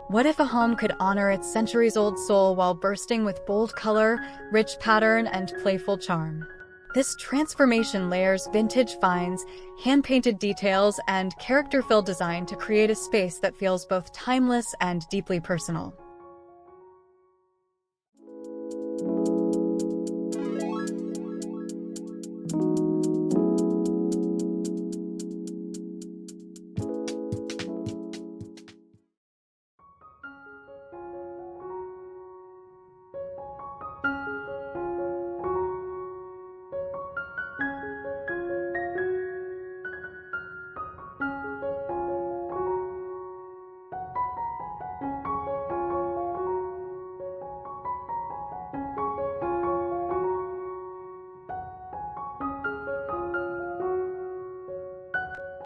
What if a home could honor its centuries-old soul while bursting with bold color, rich pattern, and playful charm? This transformation layers vintage finds, hand-painted details, and character-filled design to create a space that feels both timeless and deeply personal.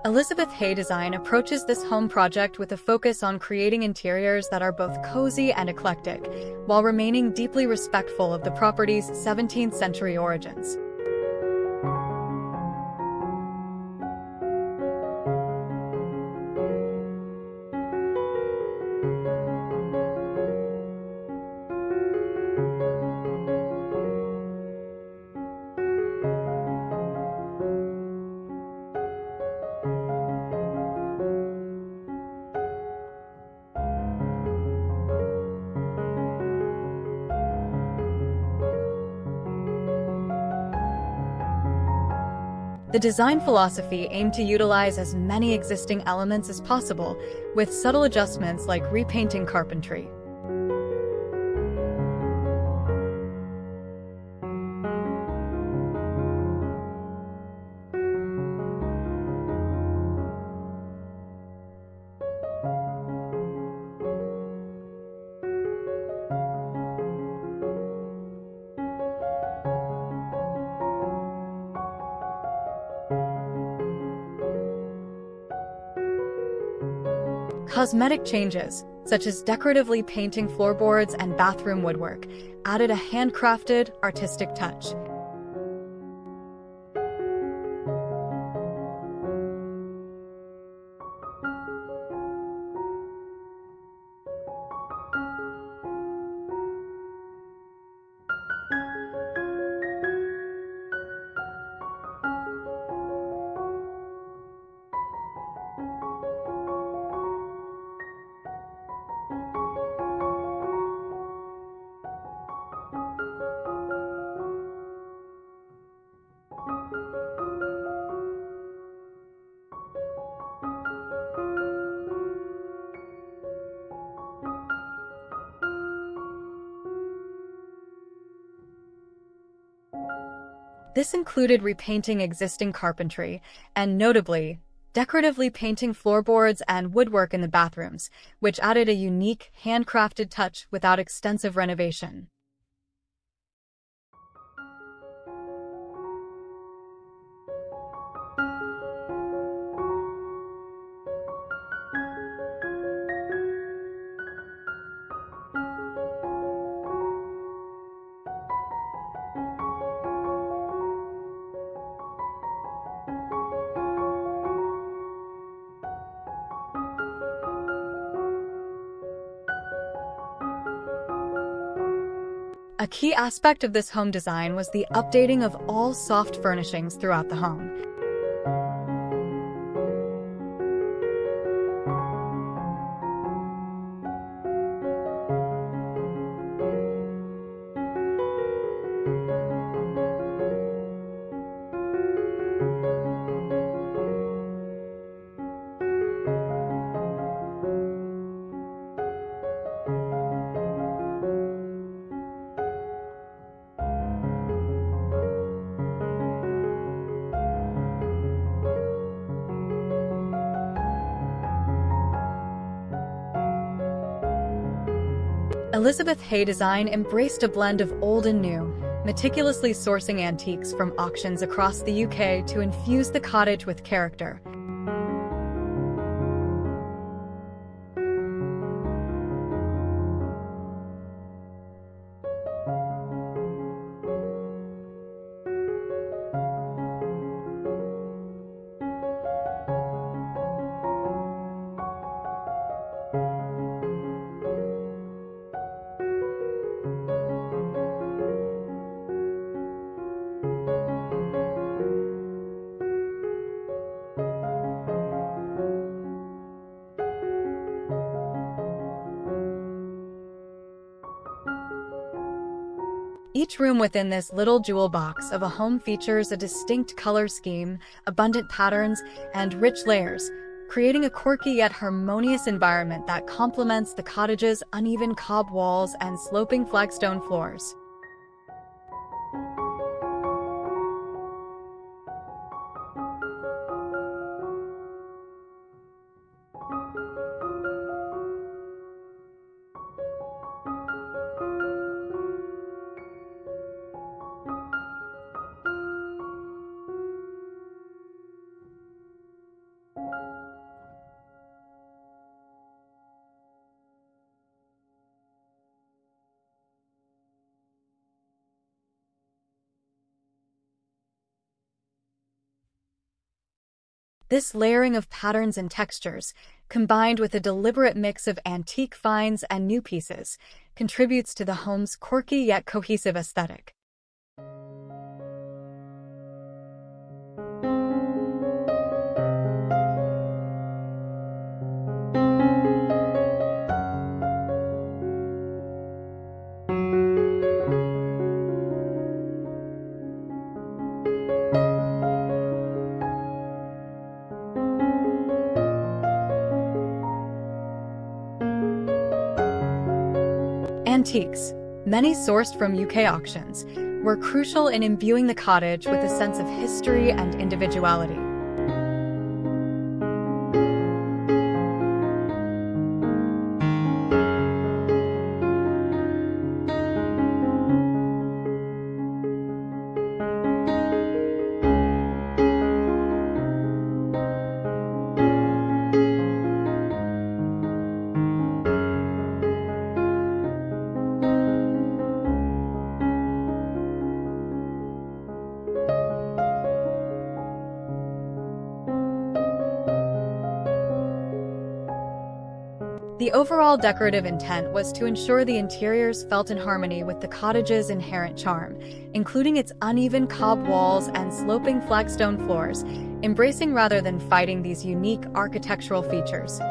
Elizabeth Hay Design approaches this home project with a focus on creating interiors that are both cozy and eclectic, while remaining deeply respectful of the property's 17th-century origins. The design philosophy aimed to utilize as many existing elements as possible, with subtle adjustments like repainting carpentry. Cosmetic changes, such as decoratively painting floorboards and bathroom woodwork, added a handcrafted, artistic touch. This included repainting existing carpentry, and notably, decoratively painting floorboards and woodwork in the bathrooms, which added a unique, handcrafted touch without extensive renovation. A key aspect of this home design was the updating of all soft furnishings throughout the home. Elizabeth Hay Design embraced a blend of old and new, meticulously sourcing antiques from auctions across the UK to infuse the cottage with character. Each room within this little jewel box of a home features a distinct color scheme, abundant patterns, and rich layers, creating a quirky yet harmonious environment that complements the cottage's uneven cob walls and sloping flagstone floors. This layering of patterns and textures, combined with a deliberate mix of antique finds and new pieces, contributes to the home's quirky yet cohesive aesthetic. Antiques, many sourced from UK auctions, were crucial in imbuing the cottage with a sense of history and individuality. The overall decorative intent was to ensure the interiors felt in harmony with the cottage's inherent charm, including its uneven cob walls and sloping flagstone floors, embracing rather than fighting these unique architectural features.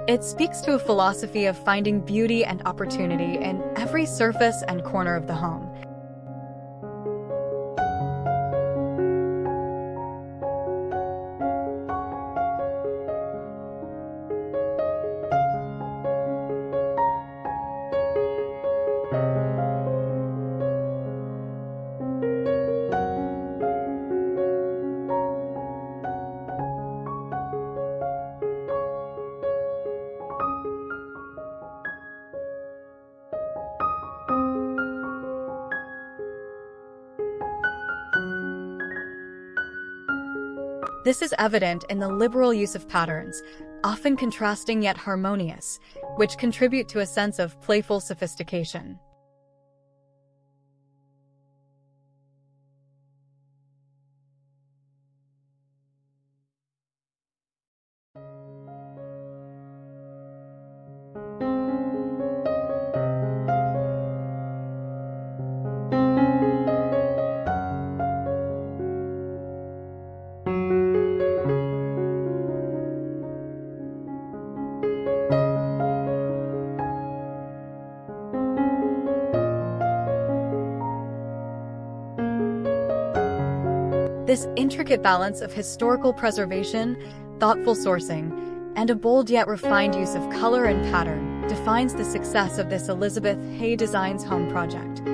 It speaks to a philosophy of finding beauty and opportunity in every surface and corner of the home. This is evident in the liberal use of patterns, often contrasting yet harmonious, which contribute to a sense of playful sophistication. This intricate balance of historical preservation, thoughtful sourcing, and a bold yet refined use of color and pattern defines the success of this Elizabeth Hay Designs home project.